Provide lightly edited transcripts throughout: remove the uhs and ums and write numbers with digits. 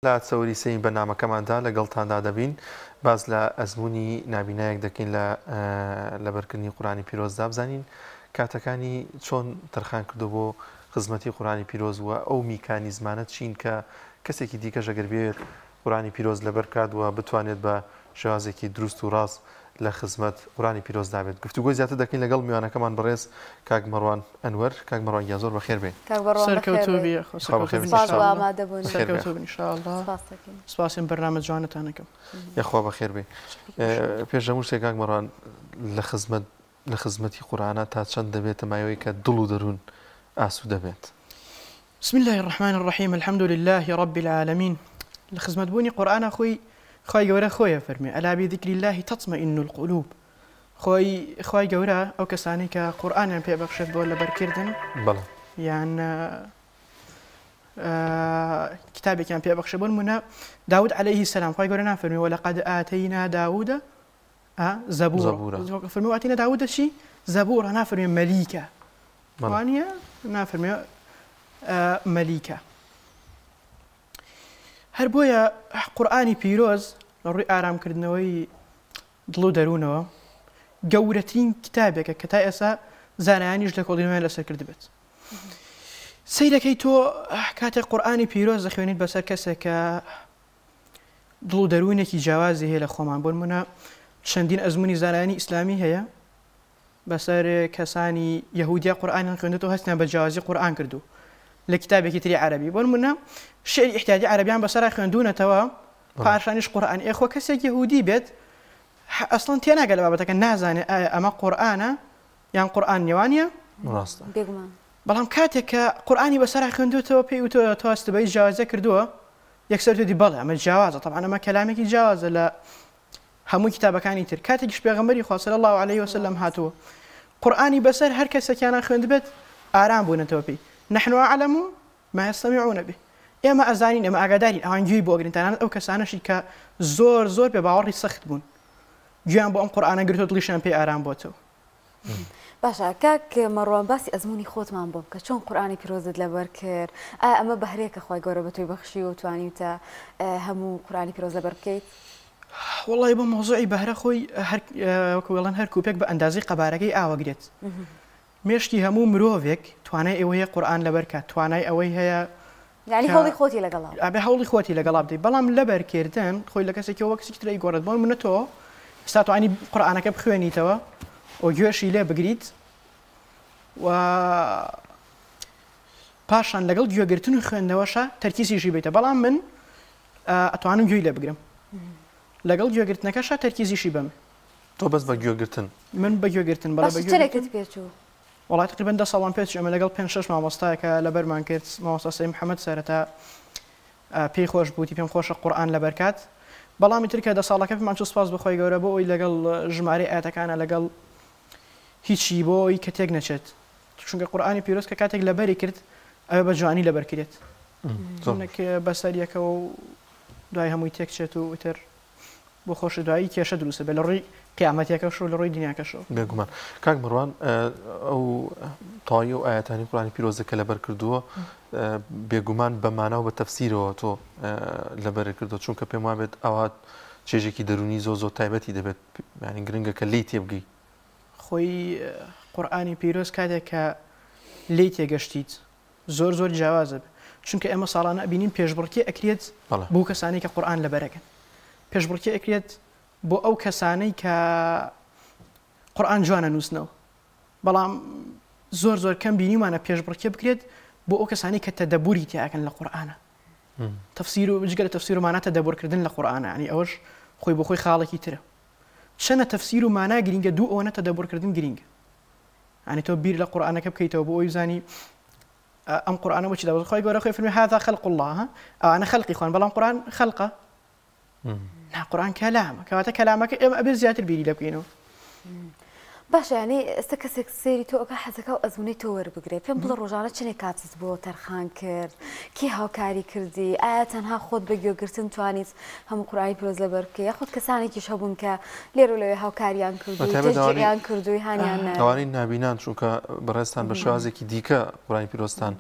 لا تصوري سين برنامج كمان دا لقلتان دا دبين باز لا أزموني نابيناك دكين لا لبركني قرآني بيروز داب زانين كاتكاني شون ترخان كردو بو خدمتي قرآني بيروز و أو ميكانيزمانات شين كسيكي ديكا جاكربير قرآني بيروز لبركاد و بتوانيت با جوازكي دروست و راس لخدمت قرآني بيروز دابت گفتگو زیاده دکین لگل میانه کمان برز کاگ مروان انور کاگ مروان یازور بخیر بین کاگ مروان سرکوتوبی سپاس و آماده بودن سرکوتوبی ان شاء الله سپاس برنامج جوانتانكم يا خو بخير بين پیش جمهور کاگ مروان لخدمتي قرآن تا چند دبیت مایوی که دلو درون آسو دبیت بسم الله الرحمن الرحيم الحمد لله رب العالمين لخدمت بوني قرآن أخوي جورا خويا فرمي ألا بذكر الله تطمئن القلوب خوي جورا أو كساني كقرآن يعني بيبخشف بولا بركردن بلى يعني كتابي كان بيبخشف بول منا داود عليه السلام خوي جورا فرمي ولقد آتينا داود زبورا فرمي وآتينا داود شي زبورا نافرمي مليكة وانيا نافرمي مليكة هەر بۆیە قورئانی پیرۆز لە ڕووی ئارامکردنەوەی دڵ و دەروونەوە گەورەترین کتابێکە کە تا ئێستا زانایانیش لە کۆڵینەوەیان لەسەر کرد بێت. سەیرەکەی تۆ کاتێک قورئانی پیرۆز دەخوێنیت بەسەر کەسێک کە دڵ و دەروونێکی جیاوازی هەیە لە خۆمان بۆ نمونە چەندین ئەزموونی زانایانی ئیسلامی هەیە بەسەر کەسانی یەهودیا قورئانیان خوێندێتەوە هەستیان بە جیاوازی قورئان کردو لە کتابێکی تری عەرەبی بۆ نمونە شعری احتیاجی عربیان بەسەرا خوێندوونەتەوە پاشانیش قورئان ئێخۆ کەسێک یەهودی بێت ئەسڵەن تێناگە لە بابەتەکە نازانێت ئایا ئەمە قورئانە یان قورئان نێوانیە ڕاستە بەڵام کاتێک کە قورئانی بەسەرا خوێندووەتەوە پێی وتۆ تۆ هەستبەی جیاوازە کردووە یەکسەر تۆ دی بەڵێ ئەمە جیاوازە طبعاً ئەمە کەلامێکی جیاوازە لە هەموو کتابەکانی تر کاتێکیش پێغەمبەری خوا صلی الله عليه وسلم هاتووە قورئانی بەسەر هەر کەسێکیان خوێند بێت ئارام بوونەتەوە پێی نحن أعلم ما يستمعون به ئێمە ئەزانین ئەمە ئاگادارین ئەوان گوێی بۆ ئەگرن تەنانەت ئەو کەسانەشی کە زۆر پێ باوەڕی سەخت بوون گویان بۆ ئەم قورئانە گرتۆ دڵیشیان پێی ئارام بۆتەوە. باشە کاک مەڕوان باسی ئەزموونی خۆتمان بۆ بکە چۆن قورئانی پیرۆزت لەبەر کرد ئایا ئەمە بەهرەیەکە خوای گەورە بە تۆی بەخشی و توانیتە هەموو قورئانی پیرۆز لەبەر بکەیت؟ وەڵڵی بۆ مۆزوعی بەهرە خۆی وەکو وێڵەن هەر کوپێک بە ئەندازەی قەبارەکەی ئاوەگرێت مێشتی هەموو مرۆڤێک توانای ئەوەیە قورئان لەبەر کات توانای ئەوەی هەیە یعنی هەوڵی خۆتی لەگەڵا ئەبێ هەوڵی خۆتی لەگەڵا بدەیت بەڵام لەبەرکردن خۆی لە کەسێکەوە وەک کەسێکی تری گۆڕێت بۆ منە تۆ ئێستا توانی قورئانەکە بخوێنیتەوە و گوێشی لێ بگریت و پاشان لەگەڵ گوێگرتن و خوێندنەوەشە تەرکیزیشی بیتە بەڵام من ئەتوانم گوێی لێ بگرم لەگەڵ گوێگرتنەکەشە تەرکیزیشی بم تۆ بەس بە گوێگرتن من بە گوێگرتن بەڵام بە گوێگرتن پێچوو وڵات تقریبا 10 ساڵان پێچ ئەمە لەگەڵ 5-6 مامۆستایەکە لەبەرمان کرد مامۆستا سەید محەممەد سەرەتا پێی خۆش بووتی پێم خۆشە قورئان لەبەرکات بەڵامی تر کە 10 ساڵەکە پێمان چوو سپاس بخۆی گەورە بۆ ئەوی لەگەڵ ژمارەی ئاەتەکانە لەگەڵ هیچی بۆ ئەوی کە تێک نەچێت چونکە قورئانی پیرۆز کە کاتێک لەبەری کرد ئەوێ بە جوانی لەبەرکرێت بەسەریەکە و دوای هەمووی تێک چێت و ئیتر بۆ خۆش دوایی کێشە دروستە بێ لە ڕووی قیامەتیەکەش و لە ڕووی دنیاکەشەوە بێگومان کاک مەڕوان ئەو تاوی و ئاەتانی قورئانی پیرۆزەکە لەبەر کردووە بێگومان بەمانە و بە تەفسیرەوە تۆ لەبەر کردو چونکە پێم وابێت ئەوە چێژێکی دەرونی زۆر تایبەتی دەبێت ینی گرنگە کە لی تێبگەی خۆی قورئانی پیرۆز کاتێک کە لی تێگەشتیت زۆر جیاوازە چونکە ئێمە ساڵانە ئەبینین پێشبڕکێ ئەکرێت بۆ کەسانی کە قورئان لەبەرەکەن پێشبڕکێ ئەکرێت بۆ ئەو کەسانەی کە قورئان جوانە نووسنەوە بەڵام زۆر کەم بینیمانە پێشبڕکێ بکرێت بۆ ئەو کەسانی کە تەدەبوری تیاکەن لە قورئانە تەفسیر و جگەرە تەفسیر و مانە تەدەبورکردن لە قورئانە ینی ئەوەش خۆی بۆ خۆی خاڵێکی ترە چەنە تەفسیر و مانا گرینگە دوو ئەوەنە تەدەبورکردن گرینگە ینی تۆ بیر لە قورئانەکە بکەیتەوە بۆ ئەوی زانی ئەم قورئانە بۆچی دەوڵ خۆی گەورە خۆی فەرمی هذا خلق الله ئەوانە خەڵقی خوان بەڵام قورئان خەڵقە نا قورئان کەلامە کەواتە کەلامەکە ئێمە ئەبێ زیاتر بیری لێ بکەینەوە باشە ینی ئێستا کەسێک سێری تۆ ئەوکە حەزەکە و ئەزمونەی تۆ وەربگرێت پێم بڵە ڕۆژانە چنێک کاتت بۆ تەرخان کرد کی هاوکاری کردی ئایا تەنها خۆت بە گوێگرتن توانیت هەموو قورآنی پیرۆز لەبەر بکەی یاخود کەسانێکیش هەبوون کە لێرە و لەوێ هاوکاریان کردووی تەشجیعیان کردووی هانیان ئەوانەی نابینان چونکە بەڕێستان بە شێوازێکی دیکە قورآنی پیرۆزتان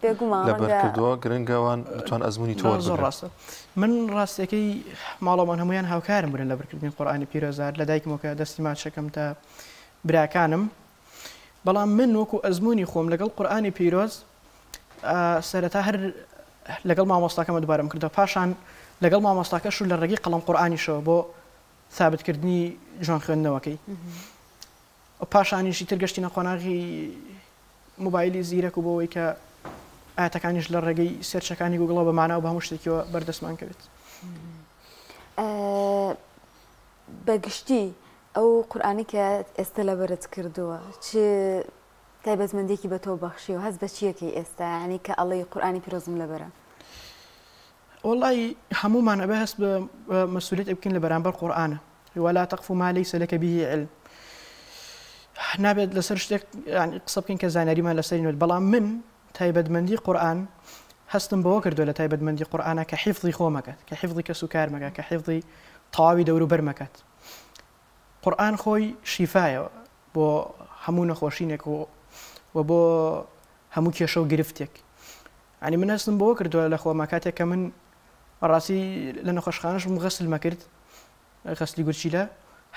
لەبەر کردووە گرنگە ئەوان بتوان ئەزموونی تۆ ڕاستە من ڕاستیەکەی ماڵەوان هەمویان هاوکارم بوون لەبەرکردنی قورآنی پیرۆزار لە دایکمەوە دەستی ماچەکەم تا براکانم بەڵام من وەکو ئەزمموی خۆم لەگەڵ قورآنی پیرۆز سەرەتا هەر لەگەڵ مامۆستاکەمە دووبارەم کردەوە پاشان لەگەڵ مامۆستاکەش و لە ڕێگەی قەڵەم قورآنیشەوە بۆ ثابتکردنی جوان خوێندنەوەکەی پاشانیشی ترگەشتینە قۆناغی موبایلی زیرەک و بۆەوەی کە ئاەتەکانیش لە ڕێگەی سێرچەکانی گوگڵەوە بە ماناو بە هەموو شتێکەوە بەردەستمان کرد بەگشتی ئەو قورآانی کە ئێستا لەبەرت کردووە چ تایبەتمەندێکی بە تۆ بەخشیەوە هەست بە چیەکەی ئێستا ینی کە ئەڵەی قورآانی پیرۆزم لەبەرە وڵی هەمومان ئەبێ هەست بە مەسئولیت بکەین لە بەرامبەر قورآنە ولا تقف ما ليس لك به علم نابێت لەسەر شتێک قسە بکەین کە زانیاریمان لەسەر نوێت بەڵام من تایبەتمەندی قورآن هەستم بەوە کردووە لە تایبەتمەندی قورآنە کە حیفظی خۆمەکەت کە حیفظی کەس و کارمەکە کە حیفظی تەواوی دەوروبەرمەکەت قورآن خۆی شیفایەوە بۆ هەموو نەخۆشینێک و بۆ هەموو کێشە و گرفتێک ینی من هەستم بەوە کردووە لە خۆمە کاتێک کە من ڕاستی لە نەخۆشخانەشم غەسل مەکرد غەسلی گورچیلە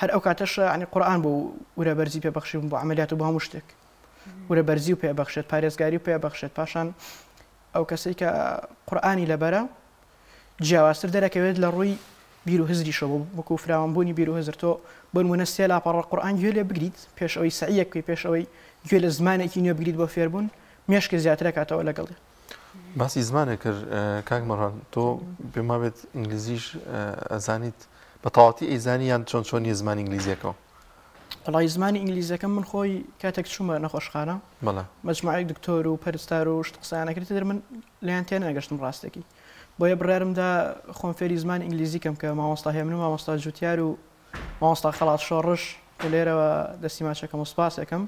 هەر ئەو کاتەش ینی قورآن بۆ وەرەبەرزی پێبەخشیم بۆ عەمەلیات و بۆ هەموو شتێک وەرەبەرزی و پێبەخشێت پارێزگاری و پێبەخشێت پاشان ئەو کەسەی کە قورآنی لەبەرە جیاوازتر دەرەکەوێت لە ڕووی بیر و هزریشەوە وەکو فراوانبوونی بیر و هزر تۆ بۆ نمونە سێ لاپەڕە قورآن گوێ لێ بگریت پێش ئەوەی سەعیەک بکەیت پێش ئەوەی گوێ لە زمانێکی نوێ بگریت بۆ فێربوون مێشکە زیاترە کاتەوە لەگەڵێ باسی زمانێک کرد کاک مەڕان تۆ پێما بێت ئینگلیزیش ئەزانیت بە تەواوەتی ئەیزانی یان چۆن چۆنی زمانی ئینگلیزیەکەەوە وڵی زمانی ئینگلیزیەکەم من خۆی کاتێک چوومە نەخۆشخانە مەجموعەیەک دکتۆر و پەرستار و شت قسەیانەکرد تر من لێیان تێ نەگەشتم ڕاستێکی بۆیە بڕارمدا خۆم فێری زمانی ئینگلیزی کەم کە مامۆستا هێمن و مامۆستا جوتیار و مامۆستا خەڵات شۆڕش کە لێرەوە دەستی ماچەکەم و سپاسەکەم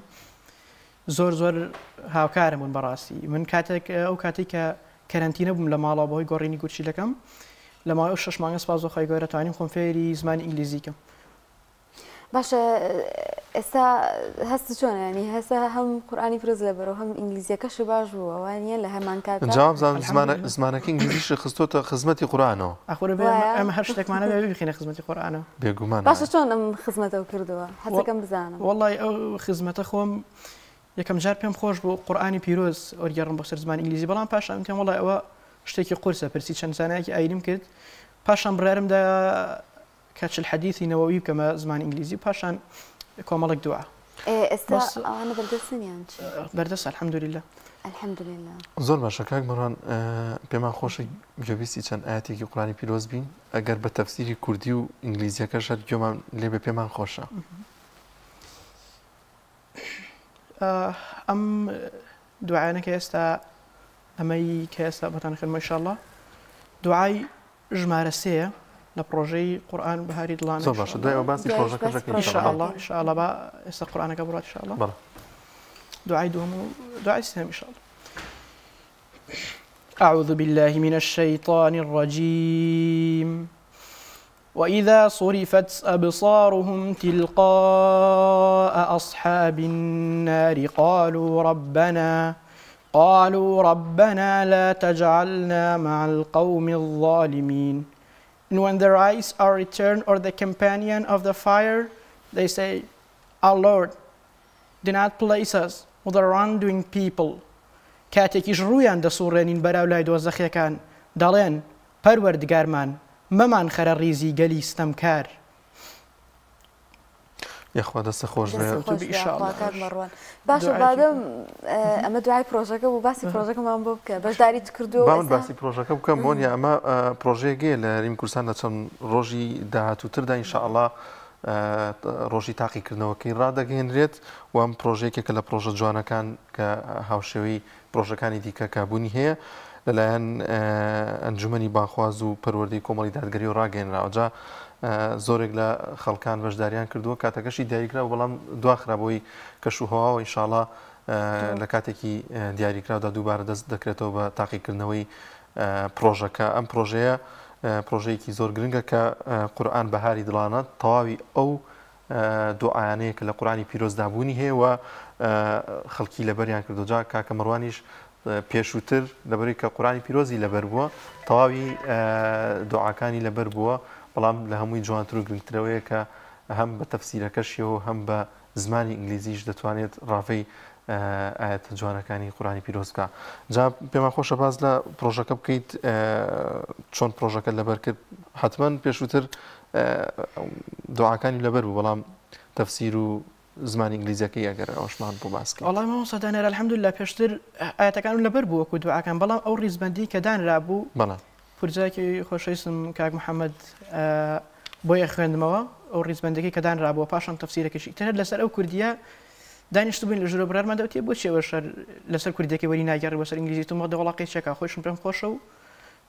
زۆر هاوکارم بوون بەڕاستی من کاتێک ئەو کاتی کە کەرەنتینە بووم لە ماڵەوە بەهۆی گۆڕینی گورچیلەکەم لە ماوەی 6 مانگە سپاس بۆخوای گەورە توانیم خۆم فێری زمانی ئینگلیزی کەم باشە ئێستا هەست چۆنە ینی هەستا هەم قورآنی پیرۆز لەبەرەوە هەم ئینگلیزیەکەش باش بووە وانە لە هەمان کاتە جواب زمانەکە ئینگلیزیش خستۆتە خزمەتی قورآنەوە ئەخۆرە ئەمە هەر شتێکمانە بێ بخینە خزمەتی قورآنەوە بێگومان باشە چۆن ئەم خزمەتەوە کردووە هەستەکەم بزانم وەڵی ئەو خزمەتە خۆم یەکەم جار پێم خۆش بۆ قورآنی پیرۆز ئۆرگێڕم بۆ سەر زمانی ئینگلیزی بەڵام پاشان پێم وڵی ئەوە شتێکی قورسە پرسی چەند زانایەکی ئایریم کرد پاشان بڕارمدا کاتچ الحەدیثی نەوەوی بکەمە زمانی ئینگلیزی پاشان کۆمەڵێک دوعا ئێستا ئەوانە بەردەستنیان بەردەست الحەمدولله الحەمدولله زۆر باشە کاک مەڕان پێمان خۆشە گوێبیستی چەند ئاەتێکی قورآنی پیرۆز بین ئەگەر بە تەفسیری کوردی و ئینگلیزیەکەش هەر گوێمان لێ بێ پێمان خۆشە ئەم دوعایانەکە ئێستا ئەمەی کە ئێستا بەتان خێنمە ئینشاءالله دوعای ژمارە سێیە لە پرۆژەی قورآن بەهاری دڵانە زۆر باشە دوای ئەو باسی پرۆژەکەش دەکەین ئینشاءالله با ئێستا قورآنەکە بڕات ئینشاءالله دعای دوم و دعای سێم ئینشاءالله أعوذ بالله من الشيطان الرجيم وإذا صرفت أبصارهم تلقاء أصحاب النار قالوا ربنا لا تجعلنا مع القوم الظالمين. And when their eyes are returned or the companion of the fire, they say, Our Lord, do not place us with the wrongdoing people. کاتێکیش ڕوویان دەسوڕێنین بەراو لای دۆزەخیەکان دەڵێن پەروەردگارمان مەمان خەرە ڕیزی گەلی ستەمکار. یاخوا دەستە خۆش مەڕوان باشە بادەم ئەمە دوای پرۆژەکە بوو باسی پرۆژەکەمان بۆ بکە بەشداریت کردووە باون باسی پرۆژەکە بکەم بۆنیە ئەمە پرۆژەیەکێ لە هەرێمی کوردستان لە چەند ڕۆژی داهاتووتردا ئینشاءالله ڕۆژی تاقیکردنەوەکەی ڕادەگەێنرێت و ئەم پرۆژەیەکێکە لە پرۆژە جوانەکان کە هاوشێوەی پرۆژەکانی دیکە کابوونی هەیە لەلایەن ئەنجومەنی باخواز و پەروەردەی کۆمەڵی دادگەری و ڕاگەێنراوە. جا زۆرێک لە خەڵکان بەشداریان کردووە کاتەکەشی دیاریکرا و بەڵام دواخرابەوەی کەشوهەواوە ئینشاڵڵا لە کاتێکی دیاریکراودا دووبارە دەست دەکرێتەوە بە تاقیکردنەوەی پرۆژەکە. ئەم پرۆژەیە پرۆژەیەکی زۆر گرنگە کە قورئان بەهاری دڵانە تەواوی ئەو دوعایانەیە کە لە قورئانی پیرۆزدابوونی هەیە و خەڵکی لەبەریان کردو. جا کاکە مەڕوانیش پێشووتر لەبەری کە قورئانی پیرۆزی لەبەر بووە تەواوی دوعاکانی لەبەر بووە، بەڵام لە هەمووی جوانتر و گرنگترەوەیە کە هەم بە تەفسیرەکەشیەوە هەم بە زمانی ئینگلیزیش دەتوانێت ڕافەی ئاەتە جوانەکانی قورئانی پیرۆز بکە. جا پێمان خۆشە باز لە پرۆژەکە بکەیت چۆن پرۆژەکە لەبەر کرد. حتمەن پێشووتر دوعاکانی لەبەر بوو، بەڵام تەفسیر و زمانی ئینگلیزیەکەی ئەگەر ئەوشمان بۆ باس کرد. وەڵام مامۆستا دانێر الحەمدوللا پێشتر ئاەتەکان لەبەر بوو وەکو دوعاکان، بەڵام ئەو ڕیزبەندی کە دانرا بوو پورجایەکی خۆشەویستم کاک محەممەد بۆیە خوێندمەوە ئەو ڕیزبەندەکەی کە دانرا بووە پاشان تەفسیرەکەشی تر لەسەر ئەو کوردیە دانیشت بووین لە ژوورە برارمان دەوتێ بۆچی ئەوە شەر لەسەر کوردیەکەی وەری ناگەڕی بەسەر ئینگلیزی تو مەدە وڵاقی چێکا خۆشم پێم خۆشە و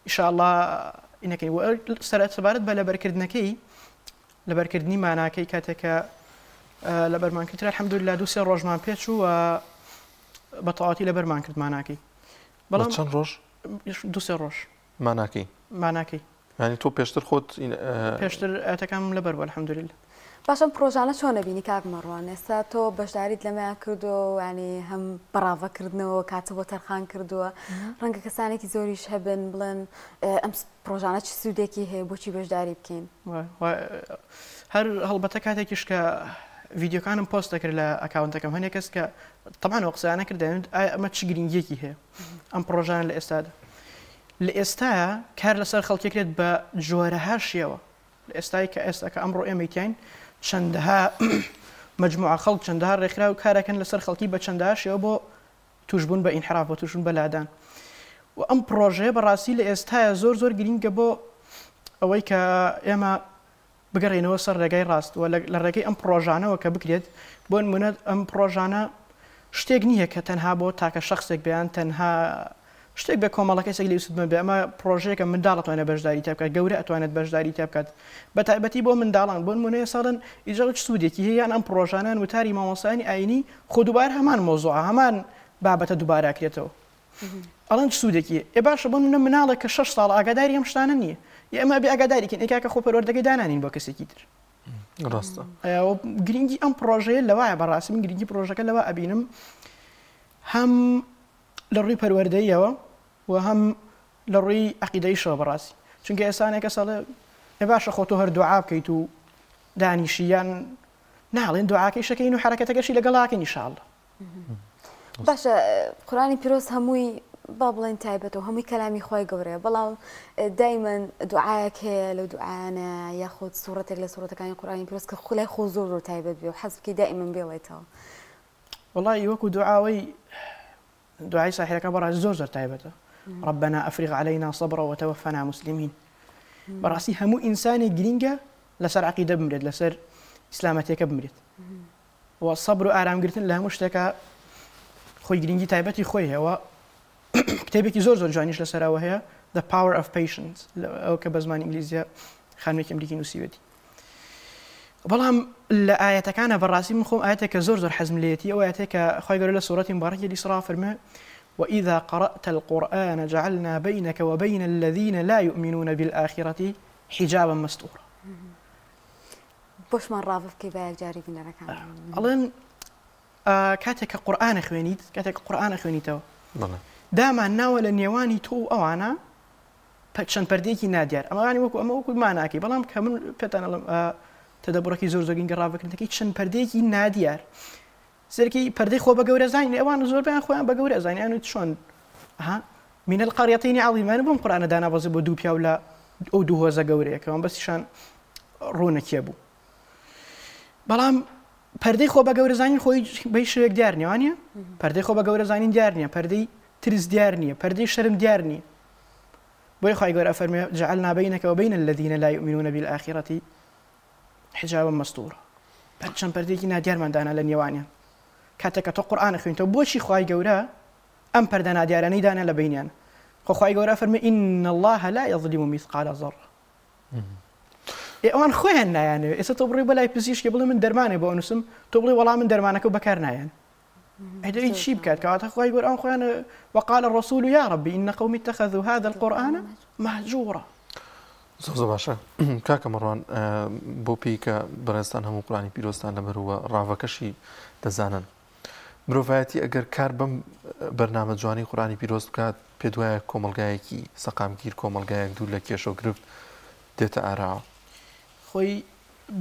ئینشاءڵڵا ئینەکەی سەبارەت بە لەبەرکردنی ماناکەی کاتێکە لەبەرمان کردرا الحەمدوللا دوو سێ ڕۆژمان پێچوو و بە تەواوەتی لەبەرمان کرد ماناکەی. بەڵام چەند ڕۆژ؟ دوو سێ ڕۆژ ماناکەی. یعنی تۆ پێشتر خۆت پێشتر ئاەتەکانم لەبەر بوو الحەمدوللا. باشم پرۆژانە چۆن نەبینی کاک مەڕوان؟ ئێستا تۆ بەشداریت لەمەیان کردو ینی هەم بەڕاوەکردنەوە کاتە بۆ تەرخان کردووە، ڕەنگە کەسانێکی زۆریش هەبن بڵێن ئەم پرۆژانە چ سوودێکی هەیە بۆچی بەشداری بکەین؟ هەر هەڵبەتە کاتێکیش کە ڤیددیۆکانم پۆست دەکرد لە ئەکاونتەکەم هەنێک کەس کە تەمانەوە قسەیانە کردێن ئەمە چ گرنگیەکی هەیە ئەم پرۆژانە لە ئێستادا. لە ئێستاە کار لەسەر خەڵکێکرێت بە جۆرەها شێوە. لە ئێستای کە ئێستاکە ئەمڕۆ ئێمەیتیان چەندەها مجموعە خەڵک چەندەها ڕێکخرا و کارەکەن لەسەر خەڵکی بە چەندەها شێوە بۆ توشبوون بە ئینحراف بۆ توشبوون بە لادان. و ئەم پرۆژەیە بەڕاستی لە ئێستاە زۆر گرنگە بۆ ئەوەی کە ئێمە بگەڕێنەوە سەر ڕێگای ڕاست و لە ڕێگەی ئەم پرۆژانەوە کە بکرێت بۆ نمونە ئەم پرۆژانە شتێک نییە کە تەنها بۆ تاکە شخصێک بیان تەنها شتێک بە کۆمەڵەکەسێک لێوسمە بێ ئەمە پرۆژەیەکە منداڵ ئەتوانێت بەشداری تێ بکات، گەورە ئەتوانێت بەشداری تێ بکات، بە تایبەتی بۆ منداڵان بۆ نمونەیە ساڵن ئیجاڵ چ سوودێکی هەیە ئەم پرۆژانان وتاری مامۆسایانی ئاینی خۆ دووبار هەمان مۆزوع هەمان بابەتە دووباراکرێتەوە. ئەڵەن چ سوودێکی ئێ باشە بۆ مناڵێک کە 6 ساڵ ئاگاداری ئەم شتانە نییە، ئێمە بێ ئاگاداریکەین ئێکاکە خۆ پەروەردەکەی دانانین بۆ کەسێکی تر. ڕاستە گرنگی ئەم پرۆژەیە لەوایە بەڕاستی من گرنگی پرۆژەکە لەوە ئەبینم هەم لە ڕووی پەروەردەیەوە و هەم لە ڕووی عەقیدەیشەوە بەڕاستی، چونکە ئێستانێکە ساڵێ ئێ باشە خۆ تۆ هەر دوعا بکەیت و دانیشیان ناڵێن دوعاکەی شەکەین و حرەکەتەکەشی لەگەڵاکەین ئینشاءڵڵا. باشە قورئانی پیرۆز هەمووی با بڵێن تایبەتەوە هەمووی کەلامی خۆی گەورەیە، بەڵام دایمەن دوعایەک هەیە لەو دوعایانە یاخود سوورەتێک لە سوورەتەکانی قورئانی پیرۆز کە خولای خۆ زۆر تایبەت بێ و حەز بکەی دائیمەن بێڵێتەوە. وەڵی وەکو دوعاوەی دوعای ساحرەکە بەڕاستی زۆر تایبەتە. ربنا أفرغ علينا صبرا وتوفنا مسلمين. بەڕاستی هەموو ئینسانی گرینگە لەسەر عەقیدە بمرێت لەسەر ئیسلامەتێکە بمرێت و سەبر و ئارامگرتن لە هەموو شتێکە خۆی گرنگی تایبەتی خۆی هەیە. کتێبێکی زۆر جوانیش لەسەرەوە هەیە The Power of Patience ئەو کە بە زمانی ئینگلیزیە خانوویەکی ئەمریکی نووسیوێتی. بەڵام لە ئاەتەکانە بەڕاستی من خۆم ئاەتێکە زۆر حەزم لێتی ئەو ئاەتێکە خۆی گەورە لە سوورەتی مبارەکی ئیسراء فەرمێ وإذا قرأت القرآن جعلنا بينك وبين الذين لا يؤمنون بالآخرة حجابا مستورا. بۆشمان ڕاوە بکەی بایەک جاری بینەرەکان ئەڵێن کاتێککە قورئانە خوێنیتەوە دامان ناوە لە نێوانی تۆ و ئەوانە چەند پەردەیەکی نادیار ئەمەوانی وەکو ماناکەی، بەڵام کە من پێتانە تەدەبڕێکی زۆر زۆرگین گەڕاوەکردنەکەی چەند پەردەیەکی نادیار سەرکی پەردەی خۆ بە گەورە زانین ئەوان زۆربیان خۆیان بە گەورە زانیان و چۆن من القريتين عظيمان بۆم قورئانە دانابەزێ بۆ دوو پیاو لە ئەو دوو هۆزە گەورەیەکەوان بەسیشان ڕوونەکێ بوو، بەڵام پەردەی خۆ بە گەورە زانین خۆی بەی شوێک دیار نیە وانە پەردەی خۆ بە گەورە زانین دیار نییە، پەردەی ترس دیار نییە، پەردەی شەرم دیار نییە. بۆی خۆی گەورە فەرمێ جعلنا بينك وبين الذين لا يؤمنون بالآخرة حجابا مستورا. چەند پەردەیەکی نادیارمان دانا لە نێوانیان کاتێککە تۆ قورئانە خوێنیتەوە بۆچی خۆی گەورە ئەم پەردە نادیارانەی دانا لە بینیان خۆخوای گەورە فەرمێ إن الله لا يظلم مثقال ذرة. ئەوان خۆیان نایانەوێت ئێستا تۆ بڕی بەلای پزیشکی بڵێ من دەرمانێ بۆ نووسم تۆ بڵێ وەڵام من دەرمانەکە بەکار نایەن. هذا شيء بكات كاتها خوي يقول أنا خوي وقال الرسول يا ربي إن قومي اتخذوا هذا القرآن مهجورا. زۆر باشە کاکە مەڕوان بۆ پێی کە بەڕێستان هەموو قورآنی پیرۆستان لەبەرەوە ڕاوەکەشی دەزانن مرۆڤایەتی ئەگەر کار بەم بەرنامە جوانی قورآنی پیرۆست بکات پێ دوایە کۆمەلگایەکی سەقامگیر کۆمەلگایەک دوور لە کێشە و گرفت دێتە ئاراوە خۆی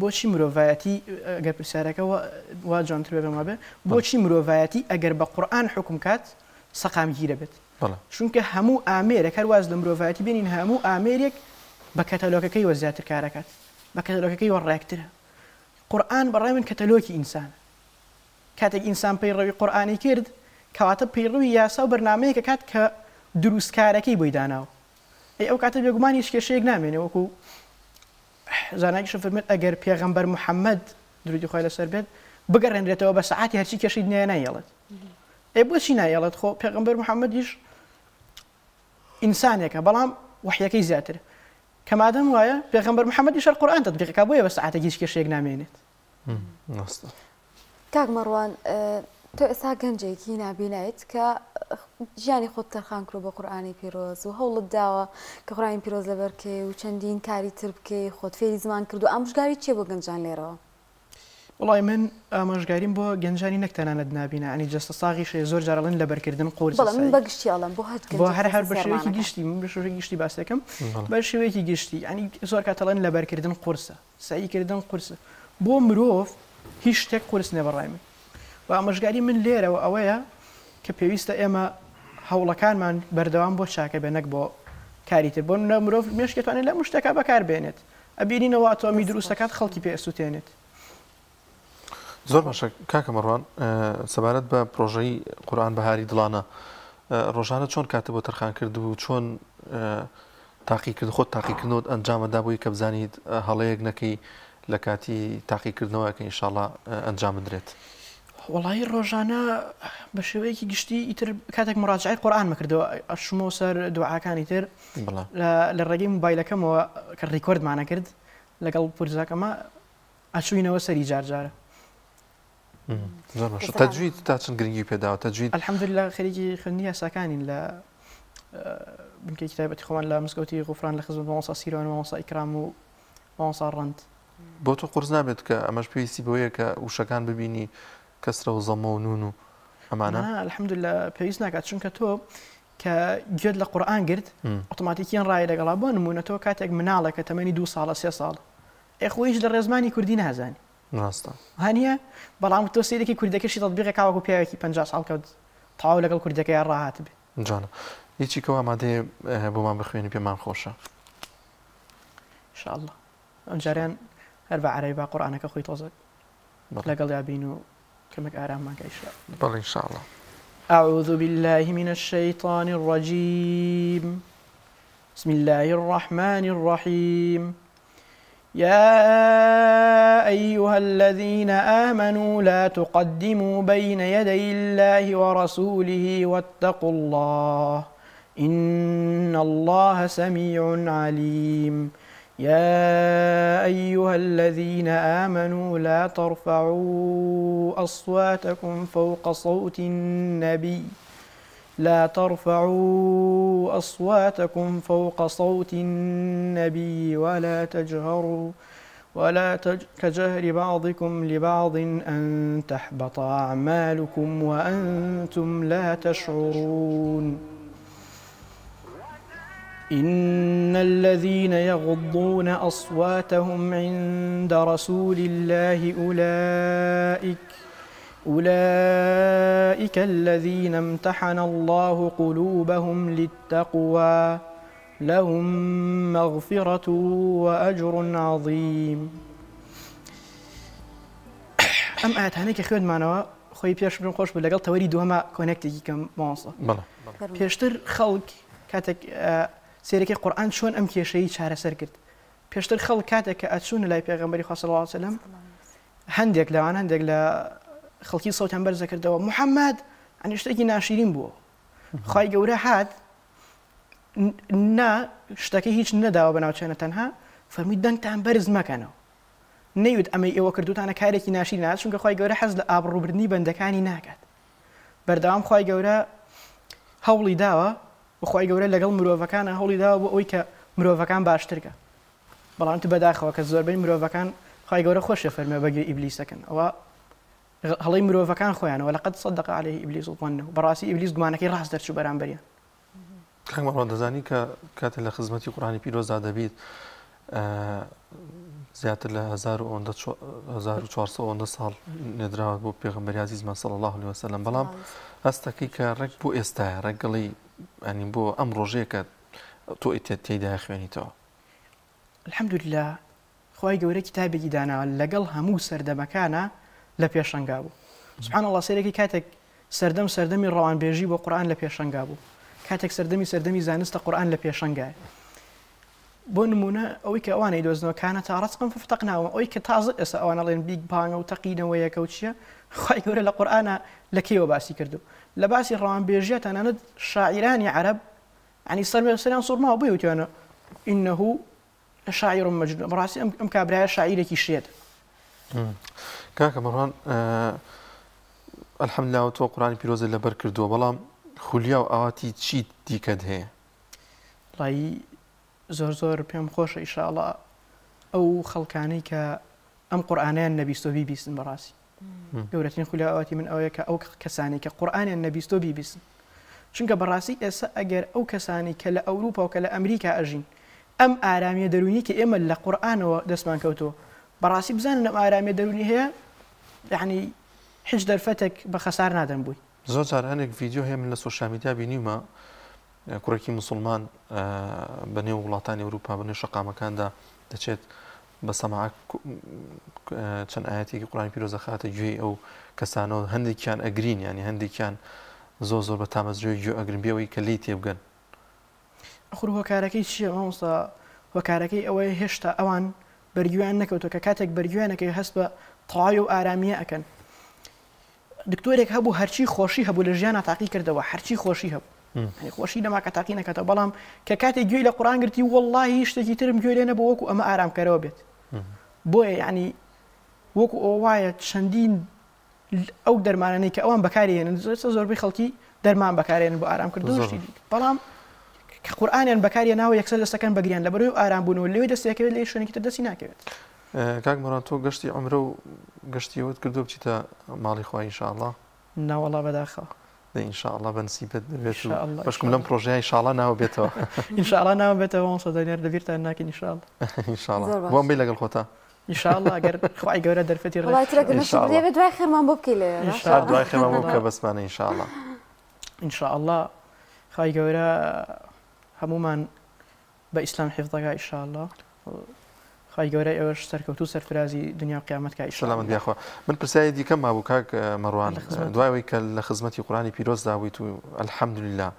بۆچی مرۆڤایەتی ئەگەر پرسیارەکە وا جوانتر بێ بێ بۆچی مرۆڤایەتی ئەگەر بە قورآن حکم کات سەقامگیرە بێت چونکە هەموو ئامێرێک هەر واز لە مرۆڤایەتی بینین هەموو ئامێرێک بە کەتەلۆکەکەی وە زیاتر کارەکات بە کەتەلۆکەکەی وە ڕێکترە قورآن بەڕای من کەتەلۆکی ئینسان کاتێک ئینسان پەیڕەوی قورآانی کرد کەواتە پەیڕەوی یاسا و بەرنامەیەکە کات کە دروستکارەکەی بۆی داناوە ئەو کاتە بێگومانی هیچ کێشەیەک نامێنێ وەکو زانایکیش فەرمێت ئەگەر پێغەمبەر محەممەد درودی خۆی لەسەر بێت بگەڕێنرێتەوە بە سەعاتی هەرچی کێشەی دنیا نایەڵێت بۆچی نایەڵێت خۆ پێغەمبەر محەممەدیش ئینسانێکە بەڵام وحیەکەی زیاتر کەمادەم وایە پێغەمبەر محەممەدیش قورآن تەطبیقەکە بۆیە بە سەعاتێک هیچ کێشەیەک نامێنێت. کاک مەڕوان تۆ ئێستا گەنجێکی نابینایت کە ژیانی خۆت تەرخان کرۆ بە قورآنی پیرۆز و هەوڵت داوە کە قورآنی پیرۆز لەبەرکەی و چەندین کاری تر بکەی خۆت فێری زمان کرد و ئامۆژگاری چیە بۆ گەنجان لێرەوە؟ وڵای من ئامۆژگاریم بۆ گەنجانی نەکتەنانە نابینە ئەنی جەستە ساغیشێ زۆر جارەڵێن لەبەرکردن قورس من بەگشتی ئەڵم بۆ هەر بە شێوەیەکی گشتی من بە شێوەیەکی گشتی باسەکەم بە شێوەیەکی گشتی ئەنی زۆر کاتەڵێن لەبەرکردن قورسە سعیکردن قورسە بۆ مرۆڤ هیچ شتێک قورس نێ بەڕای من و ئامۆژگاری من لێرەوە ئەوەیە کە پێویستە ئێمە هەوڵەکانمان بەردەوام بۆ چاکە بێ نەک بۆ کاریتر بۆ مرۆڤ مێشکێتوانێت لە مشتەکە بەکاربێنێت ئەبینینەوە ئاتۆمی دروستەکات خەڵکی پێسووتێنێت. زۆر باشە کاکە مەڕوان سەبارەت بە پرۆژەی قورآن بەهاری دڵانە ڕۆژانە چۆن کاتە بۆ تەرخان کرد و چۆن تاقیکرد خۆت تاقیکردنەوە ئەنجامەدا بووی کە بزانیت هەڵەیەک نەکەی لە کاتی تاقیکردنەوە کە ئینشاءڵڵا ئەنجام بدرێت. وڵی ڕۆژانە بە شێوەیەکی گشتی ئیتر کاتێک مڕاجعی قورآن مەکردەوە ئەشمەوە سەر دوعاکانی تر لە ڕێگەی موبایلەکەمەوە کە ڕیکۆردمانە کرد لەگەڵ پورزاکەمە ئەچوینەوە سەری جارجارە. تەجوید تا چەند گرنگی پێداوە تەجوید الحەمدولله خەریکی خوێندنی یاساکانین لە بنکەی کتابەتی خۆمان لە مزگەوتی غوفران لە خزمەت مامۆستا سیروان و مامۆستا ئیکرام و مامۆستا ڕەند. بۆ تۆ قورس نابێت کە ئەمەش پێویستی بەوەیە کە وشەکان ببینی کەسرە و زەمە و نون و ئەمانە الحەمدولله پێویست ناکات چونکە تۆ کە گوێت لە قورآن گرت ئۆتۆماتیکیان ڕای لەگەڵا بۆ نمونە تۆ کاتێک مناڵێک کە تەمەنی 2 ساڵە 3 ساڵ خۆیش لە ڕێزمانی کوردی نازانی هەنیە بەڵام تۆ سیرێکی کوردەکەشی تەطبیقی کاوەکو پیاوێکی 50 ساڵ کەوت تەواو لەگەڵ کوردەکەی ڕاهات بێ جانە هیچی کەوا ئامادەیە بۆمان بخوێنی پێمان خۆشە ئینشاءالله ئەم جاریان هەر بە عەرەبی با قورآنەکە خۆی تۆزە لەگەڵ یابین و كمك آرام ما كيشاء بل إن شاء الله. أعوذ بالله من الشيطان الرجيم. بسم الله الرحمن الرحيم. يا أيها الذين آمنوا لا تقدموا بين يدي الله ورسوله واتقوا الله إن الله سميع عليم. يا أيها الذين آمنوا لا ترفعوا أصواتكم فوق صوت النبي ولا كجهر بعضكم لبعض أن تحبط أعمالكم وأنتم لا تشعرون. إن الذين يغضون أصواتهم عند رسول الله أولئك الذين امتحن الله قلوبهم للتقوى لهم مغفرة وأجر عظيم. أم آيات هناك خود معنا خوي بيش بن خوش بلقال توري دوما كونكتي كم مانصة بيشتر خلق كاتك سيركي قرآن شون أم كيشي شهر سركت بيشتر خلق كاتك أتشون لا بيغمبري صلى الله عليه وسلم هندك لوان هندك لا خلقي صوت هم برزكر دوا محمد أن يشتكي ناشرين بو خاي جورا حد نا شتەکە هیچ نەداوە بەناوچێنە تەنها فەرمووی دەنگتان بەرز مەکەنەوە نەیوت ئەمەی ئێوە کردوتانە کارێکی ناشی نات چونکە خی گەورە حەز لە ئابڕووبردنی بەندەکانی ناکات بەردەوام خی گەورە هەوڵی داوە بخوای گەورە لەگەڵ مرۆڤەکانە هەوڵی داوە بۆ ئەوی کە مرۆڤەکان باشترکە بەڵام تو بەداخەوە کە زۆربەی مرۆڤەکان خی گەورە خۆشە فەرمێ بەگوێ ئیبلیسەکەن ئەوە هەڵی مرۆڤەکان خۆیانەوە لەقەت صدق عليه ئیبلیس ظنه بەڕاستی ئیبلیس گومانەکەی ڕاست دەرچوو بەرامبەریان کاکمەڕۆن دەزانی کە کاتێک لە خزمەتی قورآنی پیرۆزدا دەبیت زیاتر لە 1400 ساڵ نێدراوە بۆ پێغەمبەری عەزیزمان صلی الله عليه وسلم بەڵام هەستەکەی کە ڕێک بۆ ئێستایە ڕێگەڵی ئەنی بۆ ئەم ڕۆژەیە کە تۆ تێیدا خوێنیتەوە الحەمدولله خی گەورە کتابێکی داناوە لەگەڵ هەموو سەردەمەکانە لە پێشەنگا بوو سبحان الله سەرێکی کاتێک سەردەمی ڕەوانبێژی بۆ قورآن لە پێشەنگا بوو کاتێک سەردەمی زانستە قورآن لە پێشەنگایە بۆ نمونە ئەوەی کە ئەوانەی دۆزنەوە کانە تا ڕەسقم ففتەقناوە ئەوەی کە تازە ئێستا ئەوانە لێن بیگ بانگە و تەقینەوەیەکە و چییە خی گەورە لە قورآنە لە کێوە باسی کردو لە باسی ڕەوانبێژیە تەنانەت شاعیرانی عەرەب ینی سەریان سوورماوە بۆی وتیانە ئینەهو لشاعر مجنون بڕاستی ئەم کابرایە شاعیرێکی شێت کاکە مەڕوان الحەمدلله تۆ قورآنی پیرۆزت لەبەر کردووە بەڵام خولیا و ئاواتی چی دیکەت هەیە وڵی زۆر پێم خۆشە ئیشاءڵڵا ئەو خەڵکانەی کە ئەم قورئانیان نەبیستۆ بیبیستن بەڕاستی گەورەترین خولیا ئاواتی من ئەوەیە کە ئەو کەسانی کە قورئانیان نەبیستۆ بیبیستن چونکە بەڕاستی ئێستا ئەگەر ئەو کەسانی کە لە ئەوروپا و کە لە ئەمریکا ئەژین ئەم ئارامیە دەرونی کە ئێمە لە قورئانەوە دەستمان کەوتەوە بەڕاستی بزانن ئەم ئارامیە دەرونی هەیە یعنی هیچ دەرفەتێک بە خەسار نادەن بووی زۆر جار هەنێک ڤیدیۆ هەیە من لە سۆشیال میدیا بینیومە کوڕێکی مسلمان بەنێو وڵاتانی ئەوروپا بەنێو شەقامەکاندا دەچێت بە سەماع چەند ئاەتێکی قورئانی پیرۆزە خاتە گوێی ئەو کەسانەوە هەندێکیان ئەگرین ینی هەندێکیان زۆر بە تامەزرێ گوێ ئەگرن بێەوەی کە لی تێبگەن ئەخر هۆکارەکەی چییە مامۆستا هۆکارەکەی ئەوەیە هێشتا ئەوان بەرگویان نەکەوتۆ کە کاتێک بەرگویانەکەی هەست بە تەواوی و ئارامیە ئەکەن دکتۆرێک هەبوو هەرچی خۆشی هەبوو لە ژیانە تاقی کردەوە هەرچی خۆشی هەبوو خۆشی نەما کە تاقی نەکاتەوە بەڵام کە کاتێک گوێی لە قورئان گرتی وەڵڵاهی شتێکی ترم گوێ لێ نەبوو وەکو ئەمە ئارامکەرەوە بێت بۆیە یعنی وەکو ئەو وایە چەندین ئەو دەرمانانەی کە ئەوان بەکارهێنن زۆربەی خەڵکی دەرمان بەکارهێنن بۆ ئارامکردنی بەڵام کە قورئانیان بەکارهێناوە یەکسەر دەستەکەن بەگریان لەبەرەوەی ئارامبوونەوە لەوەی دەستەکەوێت لە شوێنێکی تر دەستی ناکەوێت کاک مەڕوان تۆ گەشتی عومرە و گەشتیەوەت کردو بچیتە ماڵی خوا ئینشاءڵڵا ناوەڵا بەداخەوە ئینشاءڵڵا بەنسیبت دەبێت بەشکم لەم پرۆژەیە ئینشاءڵڵا ناوە بێتەوە ئینشاءڵڵا ناوە بێتەوە سەدەنێر دەبیرتان ناکەین ئینشاءڵڵا بۆم بێ لەگەڵ خۆتا ئینشاءڵڵا ئەگەر خوای گەورە دەرفەتی ڕێ دوای خێرمان بۆ بکەی لێ دوای خێرمان بۆ بکە بەسمانە ئینشاءڵڵا ئینشاءڵڵا خوای گەورە هەمومان بە ئیسلام حیفظەکە ئینشاءڵڵا خی گەورە ئێوەش سەرکەوتوو سەرفرازی دنیا قیامەتکە ئیشەڵامەت بیاخوا من پرسیایی دیکەم مابوو کاک مەڕوان دوایەوەی کە لە خزمەتی قورئانی پیرۆز دابوویت و الحەمدولله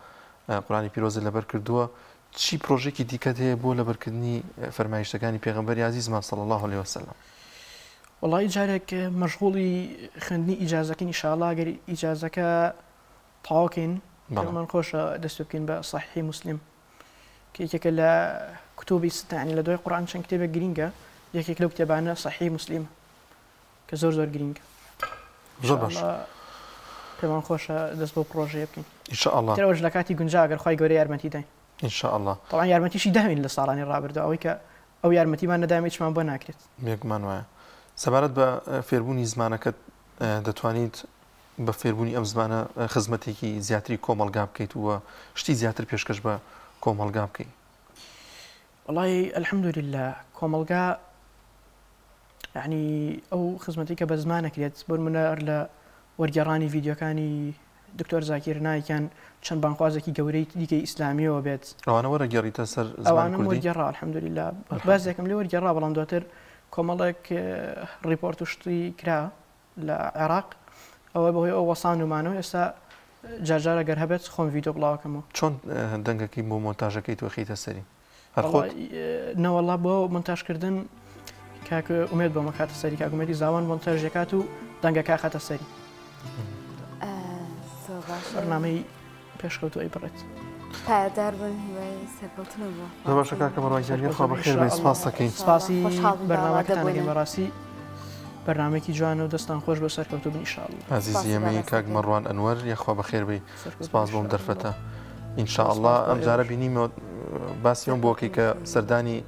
قورئانی پیرۆزت لەبەر کردووە چی پرۆژێکی دیکەت هەیە بۆ لەبەرکردنی فەرمایشتەکانی پێغەمبەری عەزیزمان صلی الله عليه وسلم وەڵی جارێک مەشغوڵی خوێندنی ئیجازەکەین ئینشاءڵڵا ئەگەر ئیجازەکە تەواوکەین من خۆشە دەست پێ بکەین بە صحیحی مسلم کە یەکێکە لە کتوبی ستانی لە دوای قورئان چەند کتێبێک گرینگە یەکێک لەو کتێبانە صحیح مسلم کە زۆر گرینگە زۆر باش پێمان خۆشە دەست بۆ پرۆژەیە بکەین ئینشاءڵڵا ترەوەش لە کاتی گونجا ئەگەر خوای گەورە یارمەتی داین ئینشاءڵڵا طبعا یارمەتیشی داوین لە ساڵانی ڕابردووە ئەوەی کە ئەو یارمەتیمان نەدامی هیچمان بۆ ناکرێت یەکمان وایە سەبارەت بە فێربوونی زمانەکەت دەتوانیت بە فێربوونی ئەم زمانە خزمەتێکی زیاتری کۆمەڵگا بکەیت وە شتی زیاتر پێشکەش بە کۆمەڵگا بکەیت والله الحمدلله کۆمەڵگا یعنی ئەو خزمەتی کە بە زمانەکرێت بۆ نمونە لە وەرگێڕانی ڤیدیۆکانی دکتۆر زاکیر نایکیان چەند بانخوازێکی گەورەی دیکەی ئیسلامیەوە بێت ئەوانە وەرەگێڕیتە سەر زمان کوردی وەرگێڕا الحمدلله بازێکم لێ وەرگێڕا بەڵام دواتر کۆمەڵێک ڕیپۆرت و شتی کرا لە عێراق ئەوە بەهۆی ئەو وەسان ومانەوە ئێستا جارجارە گەر هەبێت خۆم ڤیدیۆ بڵاوەکەمەوە چۆن دەنگەکەی بۆ مۆنتاژەکەی تۆ خەیتە سەری نەوەڵا بۆ مۆنتاژکردن کاکە ئومێد بۆمە کاتە سەری کاکومێتی زاوان مۆنتاژەکات و دەنگەکە خاتە سەری بەرنامەی پێشکەوتو ئەی بڕێت پایدار بن سەرکەوتنە بووە. زۆر باشە کاکە مەڕۆیجان خوا بەخێر بێ سپاس دەکەین. سپاسی بەرنامەکەتانەکەین بەڕاستی بەرنامێکی جوانە و دەستان خۆش بە سەرکەوتو بن ئینشاءالله. عزیزی ئەمەی کاک مەڕوان ئەنوەر یەخوا بەخێر بێ سپاس بۆم دەرفەتە. ئینشاءالله ئەم جارە بینیمەوە باسی ئەوم بۆکەی کە سەردانی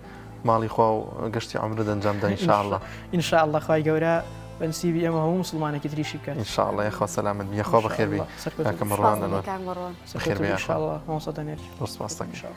ماڵی خوا و گەشتی عومرت ئەنجامدا ئینشاءالله. ئینشاءالله خوای گەورە بەنسیبی ئێمە هەموو مسلمانێکی تریشی بکات. ئینشاءالله یەخوا سەلامت بێ یەخوا بەخێر بێ کاکە مەڕوان ئەنوەر. بەخێر بێ ئینشاءالله ماوەسەدانێت. سپاس دەکەین.